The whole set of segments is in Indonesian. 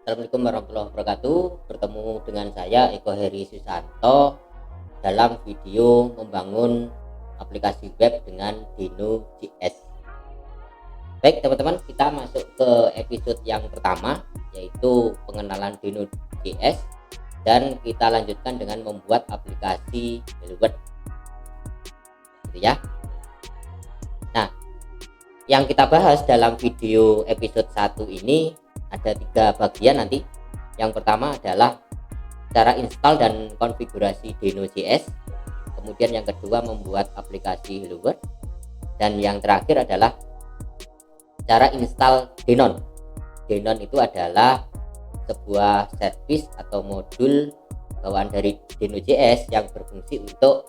Assalamualaikum warahmatullahi wabarakatuh. Bertemu dengan saya Eko Heri Susanto dalam video membangun aplikasi web dengan Deno.js. Baik teman-teman, kita masuk ke episode yang pertama, yaitu pengenalan Deno.js, dan kita lanjutkan dengan membuat aplikasi Helloworld, gitu ya. Nah, yang kita bahas dalam video episode 1 ini ada 3 bagian nanti. Yang pertama adalah cara install dan konfigurasi Deno.js, kemudian yang kedua membuat aplikasi Helloworld, dan yang terakhir adalah cara install Denon. Denon itu adalah sebuah service atau modul bawaan dari Deno.js yang berfungsi untuk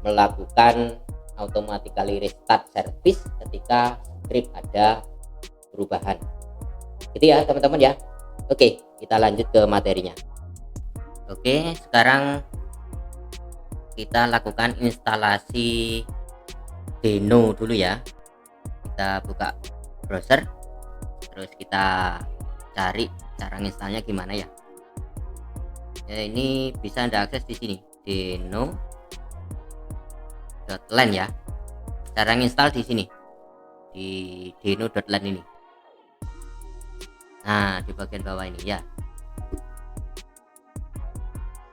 melakukan automatically restart service ketika script ada perubahan. Gitu ya teman-teman ya. Oke, kita lanjut ke materinya. Oke, sekarang kita lakukan instalasi Deno dulu ya. Kita buka browser, terus kita cari cara installnya gimana ya. Ini bisa Anda akses di sini, deno.land ya. Cara install di sini, di deno.land ini. Nah, di bagian bawah ini ya.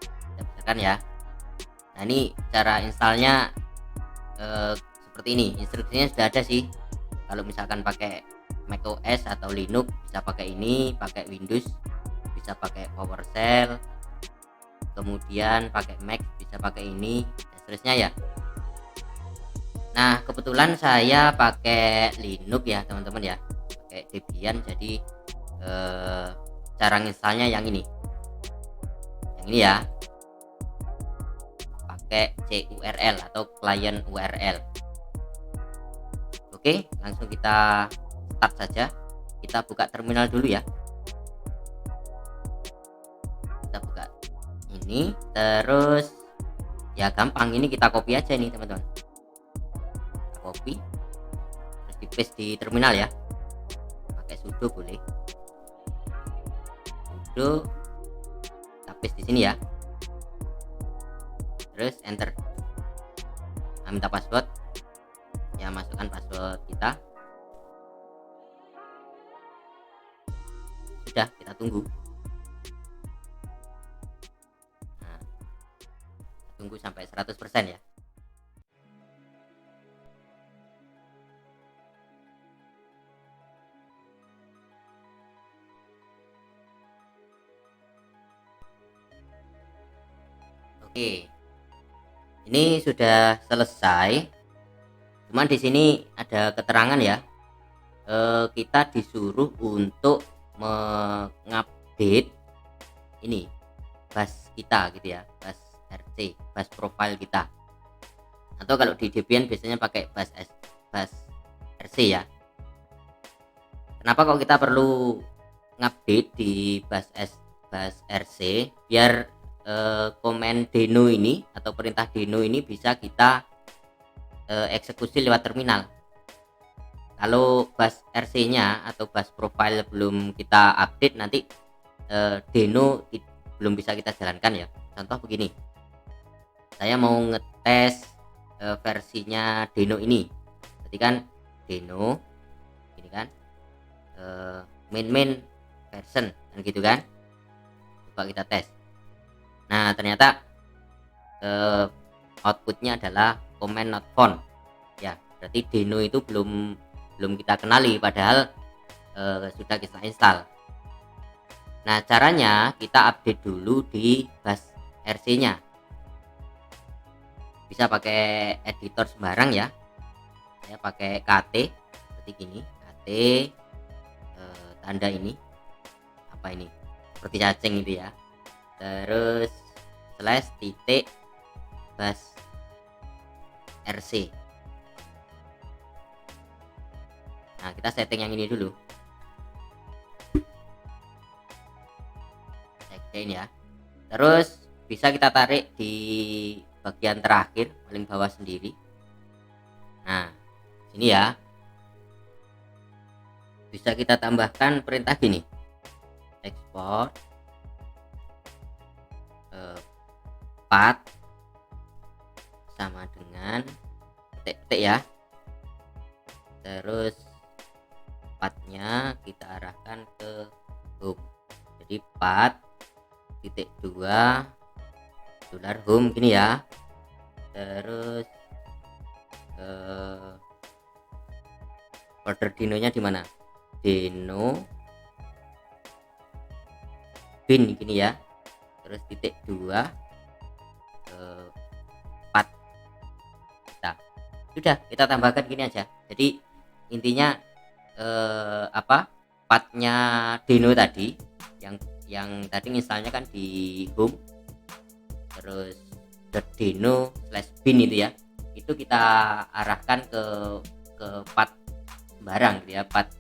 Kita bisakan ya. Nah, ini cara installnya seperti ini. Instruksinya sudah ada sih. Kalau misalkan pakai macOS atau Linux bisa pakai ini, pakai Windows bisa pakai PowerShell, kemudian pakai Mac bisa pakai ini, dan seterusnya ya. Nah, kebetulan saya pakai Linux ya teman-teman ya, pakai Debian, jadi cara installnya yang ini ya, pakai CURL atau client URL. Oke, langsung kita start saja. Kita buka terminal dulu ya. Kita buka ini, terus ya gampang, ini kita copy aja nih teman-teman. Copy, terus di paste di terminal ya. Pakai sudo boleh. Sudo, kita paste di sini ya. Terus enter. Nah, minta password. Ya, masukkan password kita. Sudah, kita tunggu. Nah, tunggu sampai 100% ya. Oke, ini sudah selesai. Cuman di sini ada keterangan ya, kita disuruh untuk mengupdate ini bus kita gitu ya, bus RC, bus profile kita. Atau kalau di Debian biasanya pakai bus RC ya. Kenapa kok kita perlu ngupdate di bus RC? Biar komen Deno ini atau perintah Deno ini bisa kita eksekusi lewat terminal. Kalau bus RC-nya atau bus profile belum kita update, nanti Deno belum bisa kita jalankan ya. Contoh begini, saya mau ngetes versinya Deno ini. Ketikkan Deno ini kan, main version kan gitu kan. Coba kita tes. Nah, ternyata outputnya adalah command not found ya, berarti Deno itu belum kita kenali, padahal sudah kita install. Nah, caranya kita update dulu di bus RC nya. Bisa pakai editor sembarang ya. Saya pakai KT seperti gini, KT tanda ini apa ini, seperti cacing itu ya, terus slash titik bus RC. Nah, kita setting yang ini dulu, setting ya. Terus bisa kita tarik di bagian terakhir paling bawah sendiri. Nah, sini ya, bisa kita tambahkan perintah gini, ekspor path sama dengan titik ya, terus pathnya kita arahkan ke home. Jadi path titik 2 $home gini ya, terus folder dinonya di mana, dino bin gini ya, terus titik 2 path. Nah, sudah kita tambahkan gini aja. Jadi intinya pathnya dino tadi yang tadi misalnya kan di home, terus .deno/bin itu ya, itu kita arahkan ke path sembarang gitu ya, path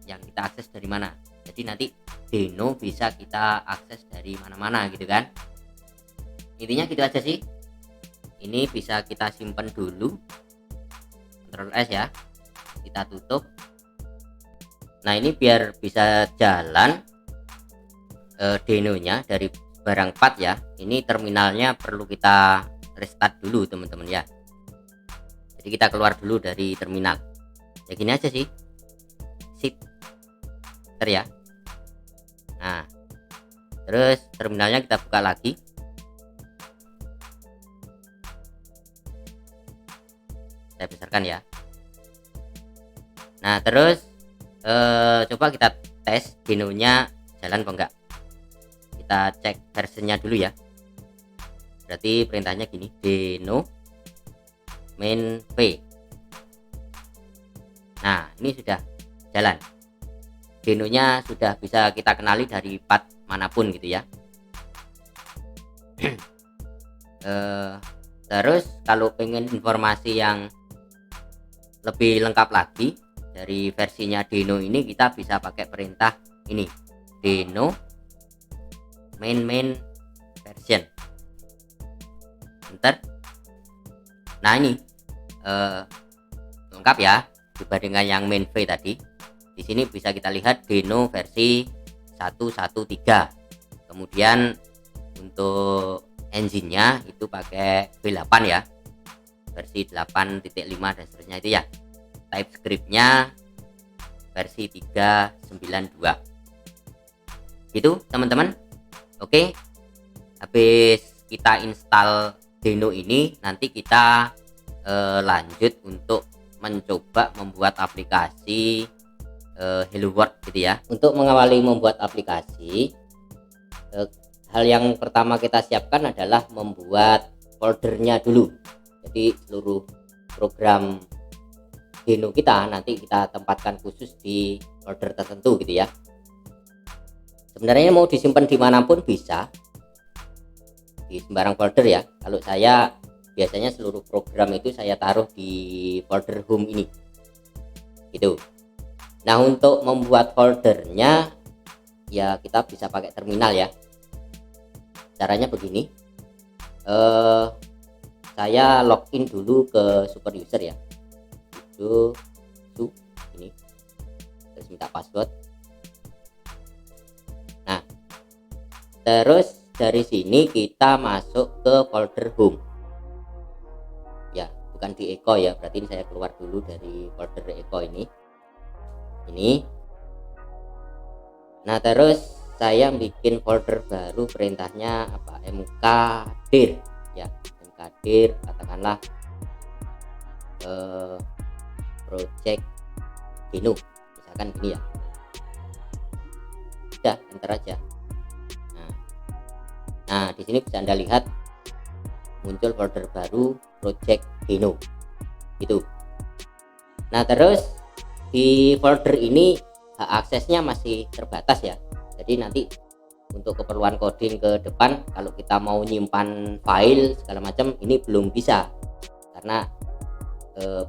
yang kita akses dari mana. Jadi nanti deno bisa kita akses dari mana-mana gitu kan. Intinya gitu aja sih. Ini bisa kita simpan dulu, Ctrl S ya, kita tutup. Nah ini biar bisa jalan denonya dari barang path ya, ini terminalnya perlu kita restart dulu teman-teman ya. Jadi kita keluar dulu dari terminal ya, gini aja sih, sip ya. Nah terus terminalnya kita buka lagi, saya besarkan ya. Nah terus coba kita tes denonya jalan apa enggak. Kita cek versinya dulu ya. Berarti perintahnya gini, deno main v. Nah ini sudah jalan, denonya sudah bisa kita kenali dari path manapun gitu ya. Terus kalau pengen informasi yang lebih lengkap lagi dari versinya deno ini, kita bisa pakai perintah ini, deno main version. Enter. Nah ini lengkap ya dibandingkan yang main v tadi. Di sini bisa kita lihat deno versi 1.1.3. Kemudian untuk engine-nya itu pakai V8 ya, versi 8.5 dan seterusnya itu ya. TypeScript-nya versi 3.9.2. Gitu teman-teman. Oke, habis kita install deno ini, nanti kita lanjut untuk mencoba membuat aplikasi Hello World gitu ya. Untuk mengawali membuat aplikasi, hal yang pertama kita siapkan adalah membuat foldernya dulu. Jadi seluruh program deno kita nanti kita tempatkan khusus di folder tertentu gitu ya. Sebenarnya mau disimpan dimanapun bisa, di sembarang folder ya. Kalau saya biasanya seluruh program itu saya taruh di folder home ini gitu. Nah untuk membuat foldernya ya kita bisa pakai terminal ya. Caranya begini, saya login dulu ke super user ya, itu ini, terus minta password. Nah terus dari sini kita masuk ke folder home ya, bukan di echo ya, berarti ini saya keluar dulu dari folder echo ini. Nah terus saya bikin folder baru, perintahnya apa, mkdir ya, mkdir katakanlah project deno misalkan gini ya. Udah enter aja. Nah di sini bisa Anda lihat muncul folder baru project deno gitu. Nah terus di folder ini hak aksesnya masih terbatas ya, jadi nanti untuk keperluan coding ke depan kalau kita mau nyimpan file segala macam ini belum bisa karena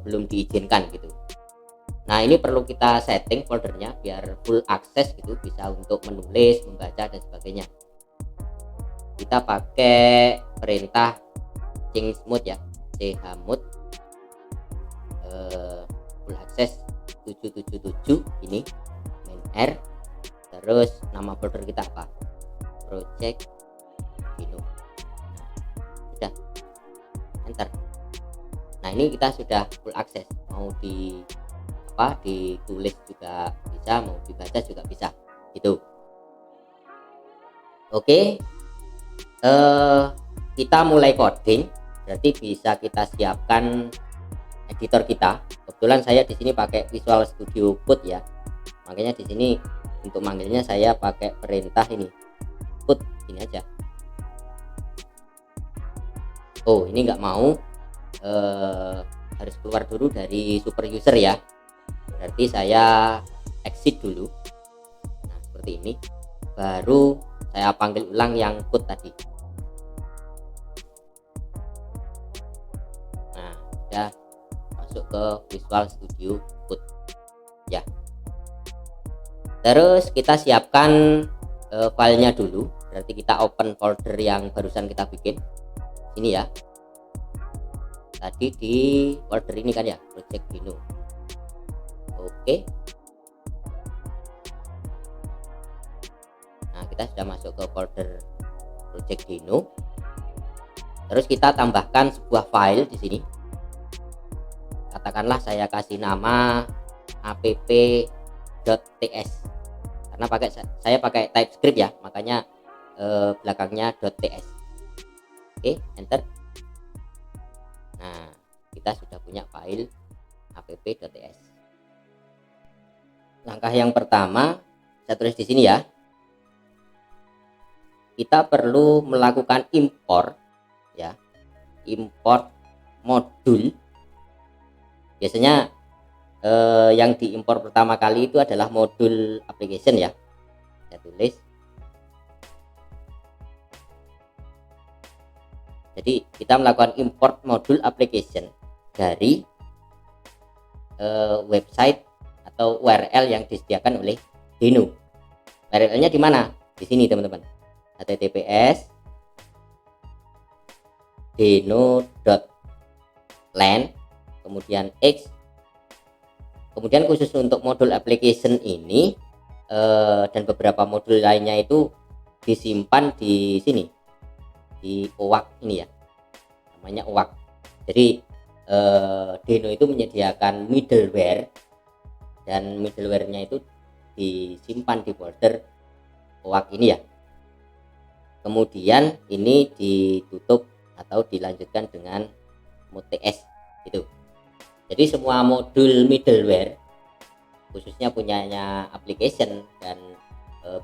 belum diizinkan gitu. Nah ini perlu kita setting foldernya biar full akses gitu, bisa untuk menulis, membaca dan sebagainya. Kita pakai perintah chmod ya, chmod full access 777 ini main R, terus nama folder kita apa, project Dino. Sudah, enter. Nah ini kita sudah full akses, mau ditulis juga bisa, mau dibaca juga bisa gitu. Oke, kita mulai coding, berarti bisa kita siapkan editor kita. Kebetulan saya di sini pakai Visual Studio Code ya, makanya di sini untuk manggilnya saya pakai perintah ini put ini aja. Oh ini nggak mau, harus keluar dulu dari super user ya, berarti saya exit dulu. Nah seperti ini, baru saya panggil ulang yang put tadi. Nah udah masuk ke Visual Studio Code ya. Terus kita siapkan filenya dulu, berarti kita open folder yang barusan kita bikin ini ya, tadi di folder ini kan ya, project Dino. Oke, nah kita sudah masuk ke folder project Dino. Terus kita tambahkan sebuah file di sini, katakanlah saya kasih nama app.ts, karena saya pakai TypeScript ya, makanya belakangnya .ts. Oke, enter. Nah kita sudah punya file app.ts. Langkah yang pertama saya tulis di sini ya, kita perlu melakukan import ya, import modul. Biasanya yang diimpor pertama kali itu adalah modul application ya, saya tulis. Jadi kita melakukan import modul application dari website atau URL yang disediakan oleh Dino. URL-nya di mana? Di sini teman-teman, https dino.land kemudian x. Kemudian khusus untuk modul application ini dan beberapa modul lainnya itu disimpan di sini, di OWAC ini ya, namanya OWAC. Jadi Dino itu menyediakan middleware, dan middleware-nya itu disimpan di folder OWAC ini ya. Kemudian ini ditutup atau dilanjutkan dengan mode.ts gitu. Jadi semua modul middleware, khususnya punyanya application dan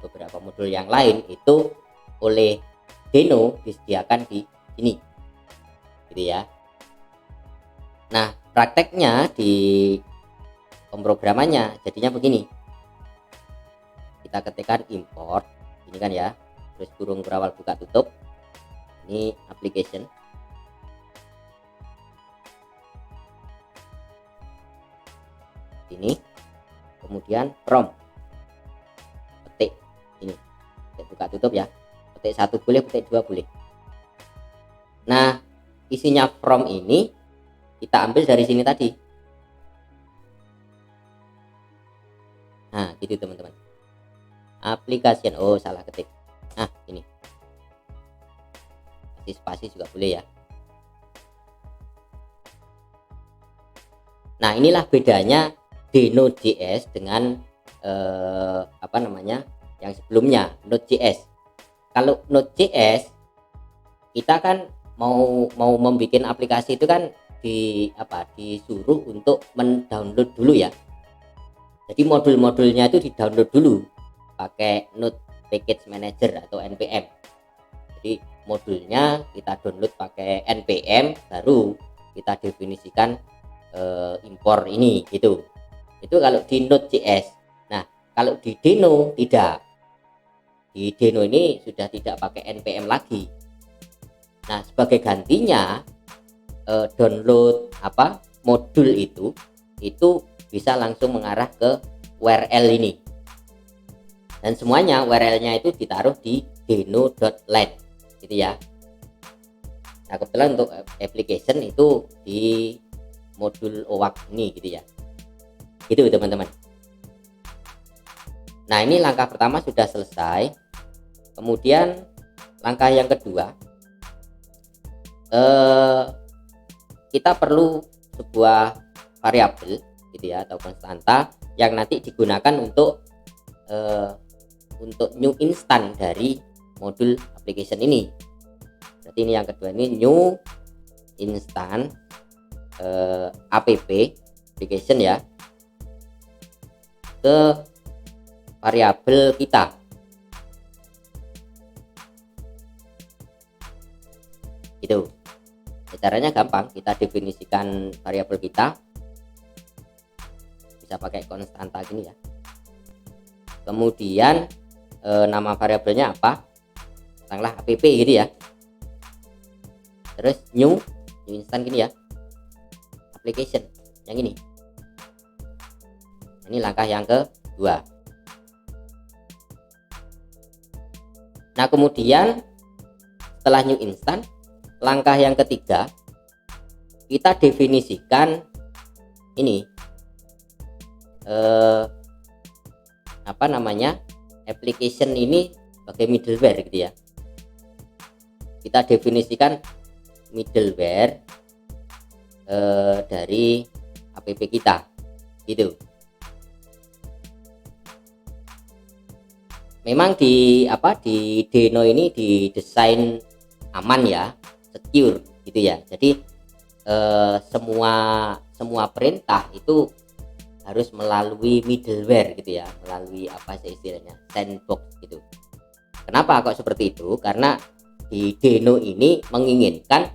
beberapa modul yang lain itu oleh Dino disediakan di sini gitu ya. Nah prakteknya di pemrogramannya jadinya begini, kita ketikkan import ini kan ya, terus kurung berawal buka tutup, ini application, ini kemudian from petik ini, petik buka tutup ya, petik 1 boleh, petik 2 boleh. Nah isinya from ini kita ambil dari sini tadi. Nah gitu teman-teman, application, oh salah ketik, nah ini kasih spasi juga boleh ya. Nah inilah bedanya Dino.js dengan yang sebelumnya Node.js. Kalau Node.js kita kan mau membuat aplikasi itu kan disuruh untuk mendownload dulu ya. Jadi modul-modulnya itu di-download dulu pakai Node Package Manager atau npm. Jadi modulnya kita download pakai npm, baru kita definisikan impor ini gitu. Itu kalau di Node.js. Nah kalau di Dino tidak, di Dino ini sudah tidak pakai npm lagi. Nah sebagai gantinya download modul itu bisa langsung mengarah ke URL ini, dan semuanya URL-nya itu ditaruh di dino.land gitu ya. Nah kebetulan untuk application itu di modul OWAC ini gitu ya, gitu teman-teman. Nah, ini langkah pertama sudah selesai. Kemudian langkah yang kedua, kita perlu sebuah variabel gitu ya, atau konstanta yang nanti digunakan untuk new instant dari modul application ini. Berarti ini yang kedua, ini new instant app application ya, ke variabel kita. Itu caranya gampang, kita definisikan variabel kita bisa pakai konstanta gini ya. Kemudian nama variabelnya apa, katakanlah app gitu ya. Terus new instant gini ya, application yang ini. Ini langkah yang kedua. Nah, kemudian setelah new instant, langkah yang ketiga, kita definisikan ini apa namanya, application ini sebagai middleware gitu ya. Kita definisikan middleware dari app kita gitu. Memang di Deno ini didesain aman ya, secure gitu ya. Jadi semua perintah itu harus melalui middleware gitu ya, melalui apa sih istilahnya, sandbox gitu. Kenapa kok seperti itu? Karena di Deno ini menginginkan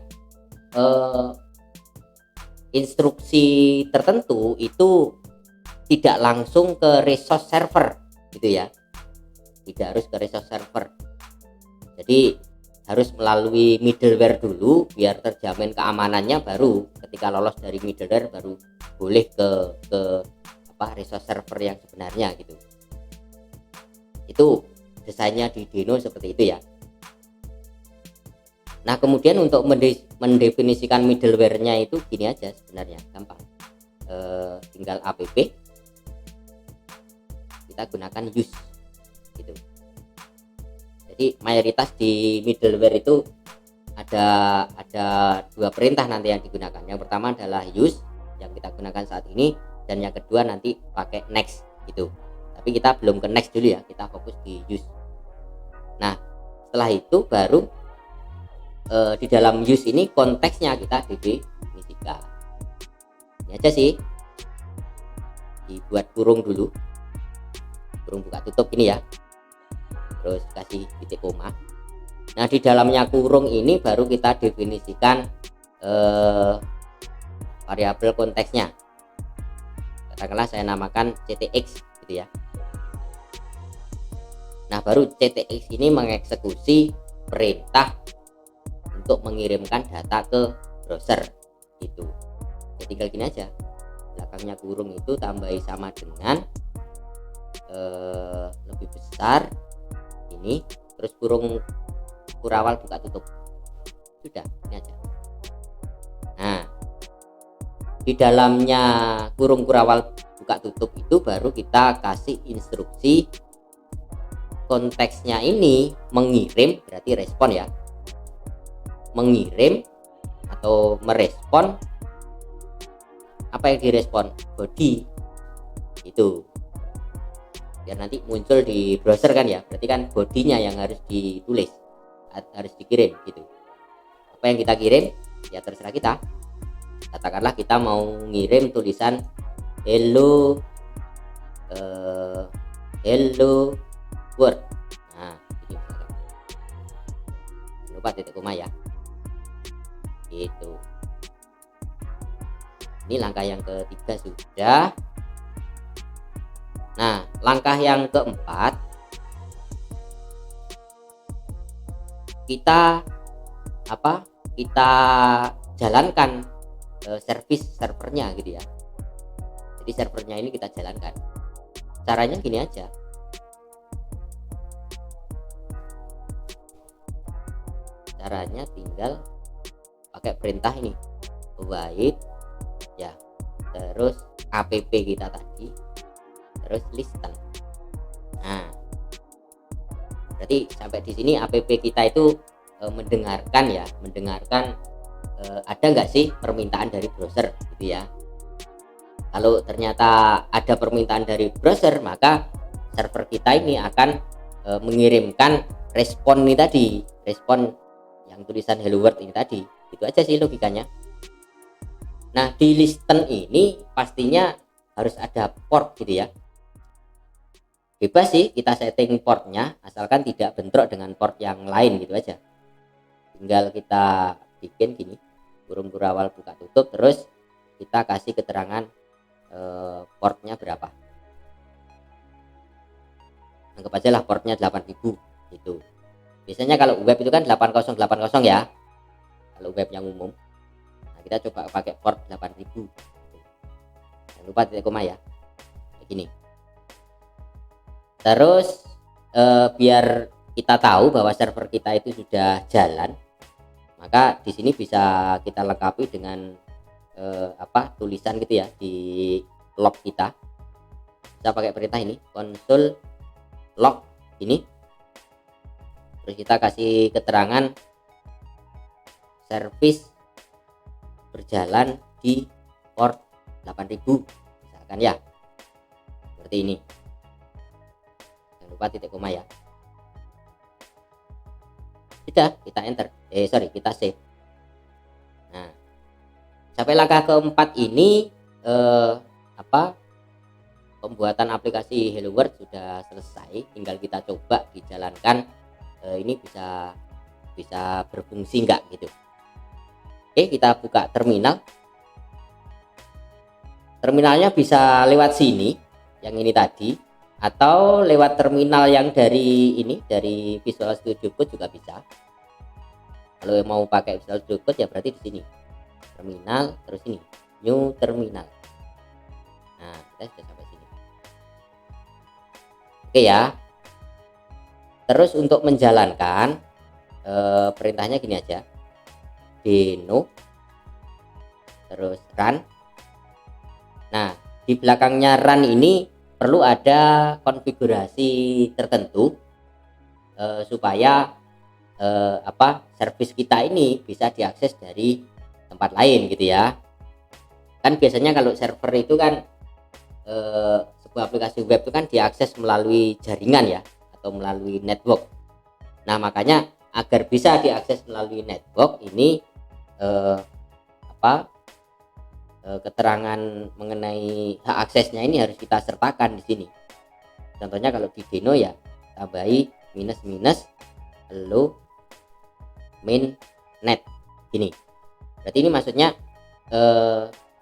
instruksi tertentu itu tidak langsung ke resource server gitu ya, tidak harus ke resource server. Jadi harus melalui middleware dulu biar terjamin keamanannya, baru ketika lolos dari middleware baru boleh ke resource server yang sebenarnya gitu. Itu desainnya di Deno seperti itu ya. Nah, kemudian untuk mendefinisikan middleware-nya itu gini aja sebenarnya, gampang. Tinggal app kita gunakan use gitu. Jadi mayoritas di middleware itu ada dua perintah nanti yang digunakan. Yang pertama adalah use yang kita gunakan saat ini, dan yang kedua nanti pakai next gitu. Tapi kita belum ke next dulu ya, kita fokus di use. Nah, setelah itu baru di dalam use ini konteksnya kita definisikan. Ini aja sih, dibuat kurung dulu, kurung buka tutup ini ya, terus kasih titik koma. Nah, di dalamnya kurung ini baru kita definisikan variabel konteksnya. Katakanlah saya namakan ctx gitu ya. Nah, baru ctx ini mengeksekusi perintah untuk mengirimkan data ke browser gitu. Ya, tinggal gini aja, belakangnya kurung itu tambahi sama dengan lebih besar ini, terus kurung kurawal buka tutup, sudah, ini aja. Nah, di dalamnya kurung kurawal buka tutup itu baru kita kasih instruksi konteksnya ini mengirim, berarti respon ya, mengirim atau merespon apa yang direspon, body itu, biar nanti muncul di browser kan ya. Berarti kan bodinya yang harus ditulis, harus dikirim gitu. Apa yang kita kirim ya terserah kita. Katakanlah kita mau ngirim tulisan hello world. Nah, ini lupa titik koma ya gitu. Ini langkah yang ketiga sudah. Nah, langkah yang keempat, kita jalankan service servernya gitu ya. Jadi servernya ini kita jalankan. Caranya gini aja. Caranya tinggal pakai perintah ini, await ya, terus app kita tadi, terus listen. Berarti sampai di sini app kita itu mendengarkan ada nggak sih permintaan dari browser gitu ya. Kalau ternyata ada permintaan dari browser, maka server kita ini akan mengirimkan respon ini tadi, respon yang tulisan hello world ini tadi. Itu aja sih logikanya. Nah, di listen ini pastinya harus ada port gitu ya. Bebas sih kita setting portnya, asalkan tidak bentrok dengan port yang lain gitu aja. Tinggal kita bikin gini, kurung kurawal buka tutup, terus kita kasih keterangan portnya berapa. Anggap aja lah portnya 8000 gitu. Biasanya kalau web itu kan 8080 ya, kalau web yang umum. Nah, kita coba pakai port 8000. Jangan lupa titik koma ya, kayak gini. Terus biar kita tahu bahwa server kita itu sudah jalan, maka di sini bisa kita lengkapi dengan tulisan gitu ya di log kita. Kita pakai perintah ini, console log ini. Terus kita kasih keterangan service berjalan di port 8000 misalkan ya, seperti ini. Jangan lupa titik koma ya. Sudah, kita enter, kita save. Nah, sampai langkah keempat ini pembuatan aplikasi Hello World sudah selesai, tinggal kita coba dijalankan. Ini bisa berfungsi enggak gitu. Oke, kita buka terminal. Terminalnya bisa lewat sini, yang ini tadi, atau lewat terminal yang dari Visual Studio Code juga bisa. Kalau mau pakai Visual Studio Code ya berarti di sini terminal, terus ini new terminal. Nah, kita sudah sampai sini. Oke ya. Terus untuk menjalankan perintahnya gini aja, deno terus run. Nah, di belakangnya run ini perlu ada konfigurasi tertentu supaya service kita ini bisa diakses dari tempat lain gitu ya. Kan biasanya kalau server itu kan sebuah aplikasi web itu kan diakses melalui jaringan ya, atau melalui network. Nah, makanya agar bisa diakses melalui network ini keterangan mengenai hak aksesnya ini harus kita sertakan di sini. Contohnya kalau di deno ya tambahi minus hello main net gini. Berarti ini maksudnya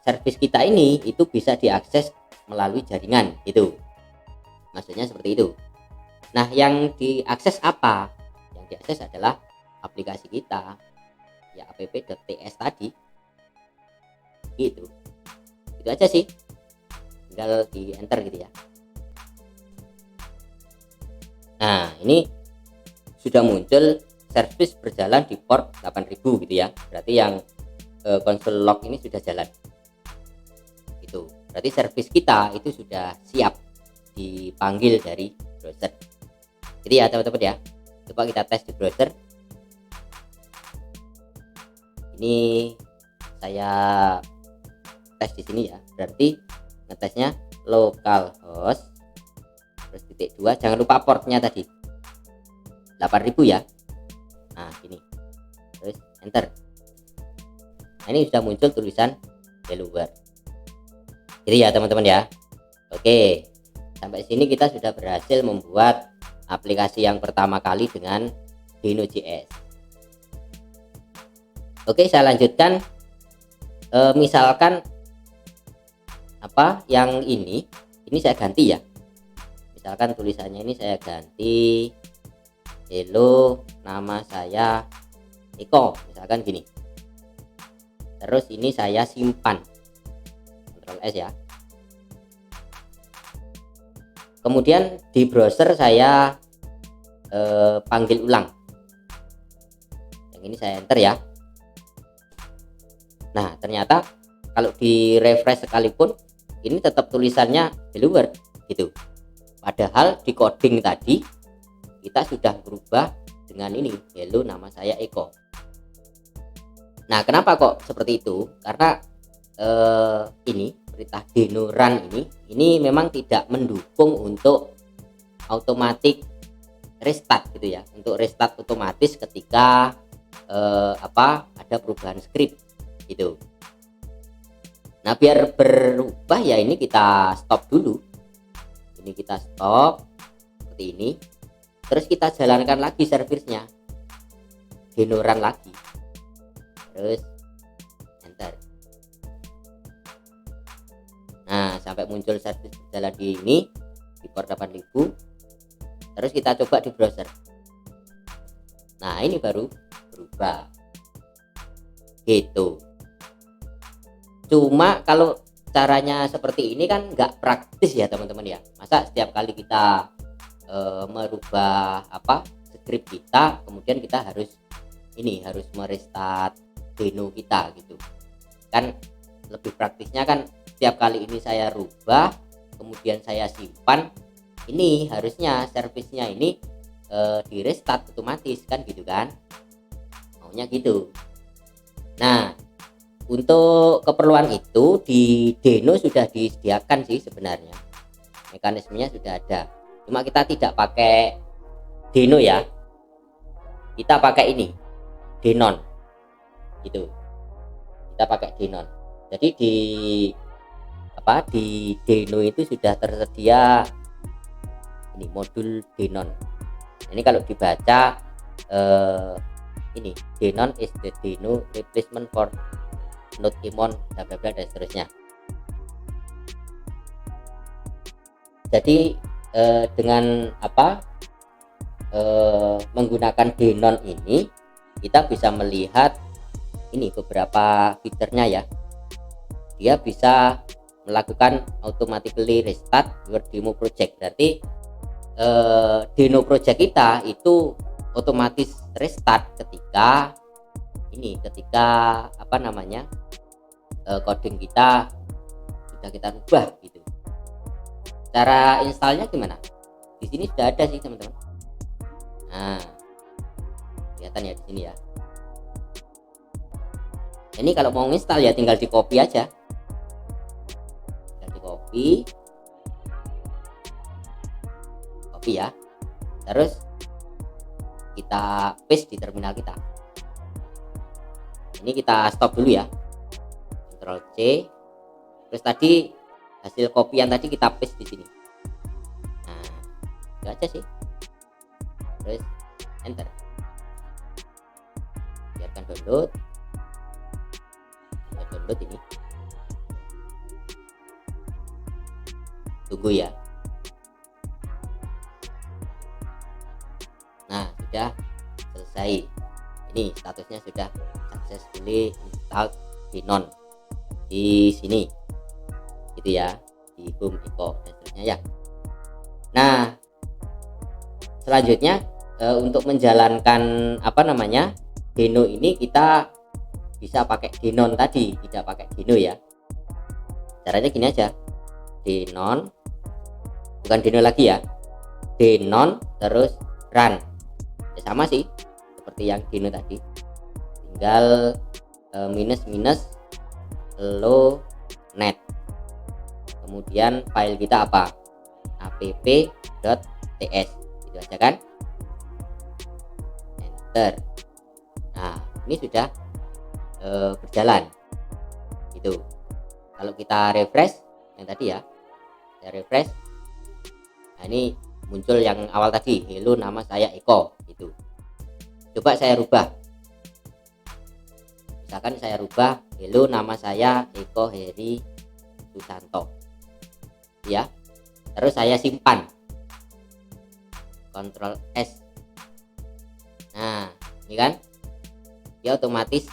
service kita ini itu bisa diakses melalui jaringan gitu, maksudnya seperti itu. Nah, yang diakses apa? Yang diakses adalah aplikasi kita ya, app.ts tadi gitu. Itu aja sih, tinggal di enter gitu ya. Nah, ini sudah muncul service berjalan di port 8000 gitu ya. Berarti yang console log ini sudah jalan gitu. Berarti service kita itu sudah siap dipanggil dari browser. Jadi ya teman-teman ya, coba kita tes di browser. Ini saya tes di sini ya, berarti ngetesnya localhost terus titik 2, jangan lupa portnya tadi 8000 ya. Nah, gini, terus enter. Nah, ini sudah muncul tulisan hello world. Jadi ya teman-teman ya. Oke, sampai sini kita sudah berhasil membuat aplikasi yang pertama kali dengan Deno.js. Oke, saya lanjutkan. Misalkan yang ini saya ganti ya. Misalkan tulisannya ini saya ganti hello, nama saya Eko, misalkan gini. Terus ini saya simpan, Ctrl S ya. Kemudian di browser saya panggil ulang. Yang ini saya enter ya. Nah, ternyata kalau di refresh sekalipun ini tetap tulisannya hello world gitu. Padahal di coding tadi kita sudah berubah dengan ini, hello nama saya Eko. Nah, kenapa kok seperti itu? Karena ini perintah deno run ini memang tidak mendukung untuk automatic restart gitu ya, untuk restart otomatis ketika ada perubahan script gitu. Nah, biar berubah ya ini kita stop dulu, ini kita stop seperti ini, terus kita jalankan lagi servisnya, deno run lagi, terus enter. Nah, sampai muncul servis berjalan di port 8000. Terus kita coba di browser. Nah, ini baru berubah gitu. Cuma kalau caranya seperti ini kan nggak praktis ya teman-teman ya. Masa setiap kali kita merubah script kita, kemudian kita harus merestart deno kita gitu kan. Lebih praktisnya kan setiap kali ini saya rubah kemudian saya simpan, ini harusnya servisnya ini di restart otomatis kan gitu kan, maunya gitu. Nah, untuk keperluan itu di deno sudah disediakan sih sebenarnya, mekanismenya sudah ada, cuma kita tidak pakai deno ya, kita pakai ini denon gitu, kita pakai denon. Jadi di deno itu sudah tersedia ini modul denon. Ini kalau dibaca ini denon is the deno replacement for notemon bla bla bla dan seterusnya. Jadi dengan menggunakan denon ini kita bisa melihat ini beberapa fiturnya ya. Dia bisa melakukan automatically restart your demo project. Berarti demo project kita itu otomatis restart ketika coding kita sudah kita rubah gitu. Cara installnya gimana? Di sini sudah ada sih teman-teman. Nah, kelihatan ya di sini ya. Ini kalau mau install ya tinggal di copy aja. Copy ya, terus kita paste di terminal kita. Ini kita stop dulu ya, Ctrl C, terus tadi hasil kopian tadi kita paste di sini. Nah, itu aja sih, terus enter, biarkan download ini, tunggu ya. Nah, sudah selesai, ini statusnya sudah successfully installed denon di sini gitu ya, di home Eko dan seterusnya ya. Nah, selanjutnya untuk menjalankan deno ini kita bisa pakai denon tadi, tidak pakai deno ya. Caranya gini aja, denon, bukan deno lagi ya, denon terus run ya, sama sih seperti yang deno tadi, tinggal minus hello net, kemudian file kita app.ts, itu aja kan, enter. Nah, ini sudah berjalan gitu. Kalau kita refresh yang tadi ya, saya refresh, nah ini muncul yang awal tadi, hello nama saya Eko gitu. Coba saya rubah, misalkan saya rubah, hello nama saya Eko Heri Susanto ya, terus saya simpan, Ctrl S. Nah, ini kan dia otomatis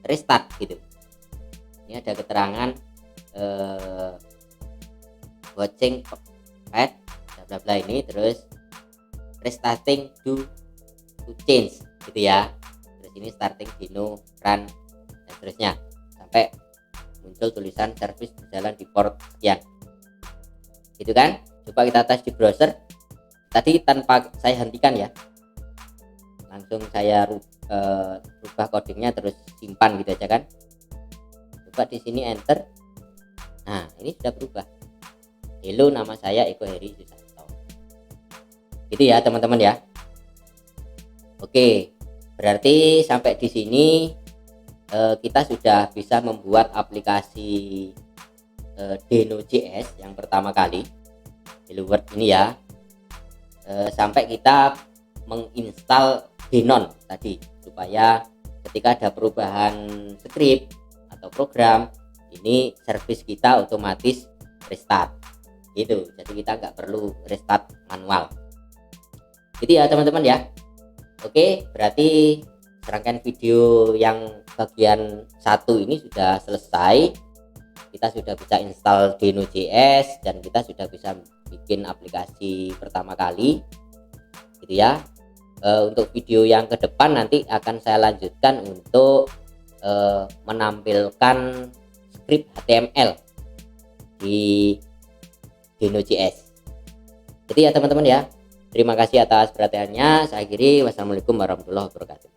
restart gitu. Ini ada keterangan watching pad bla bla ini, terus restarting to change gitu ya, terus ini starting deno run dan seterusnya sampai muncul tulisan service berjalan di port sekian gitu kan. Coba kita tes di browser, tadi tanpa saya hentikan ya, langsung saya rubah codingnya terus simpan gitu aja kan. Coba di sini enter. Nah, ini sudah berubah. Hello, nama saya Eko Heri Susanto. Gitu ya teman-teman ya. Oke, berarti sampai di sini kita sudah bisa membuat aplikasi Deno.js yang pertama kali, Hello World ini ya. Sampai kita menginstal Denon tadi, supaya ketika ada perubahan script atau program, ini service kita otomatis restart gitu. Jadi kita nggak perlu restart manual gitu ya teman-teman ya. Oke, berarti serangkaian video yang bagian 1 ini sudah selesai. Kita sudah bisa install Deno.js dan kita sudah bisa bikin aplikasi pertama kali gitu ya. Untuk video yang ke depan nanti akan saya lanjutkan untuk menampilkan script HTML di Deno.js. Jadi ya teman-teman ya, terima kasih atas perhatiannya. Saya akhiri, wassalamualaikum warahmatullahi wabarakatuh.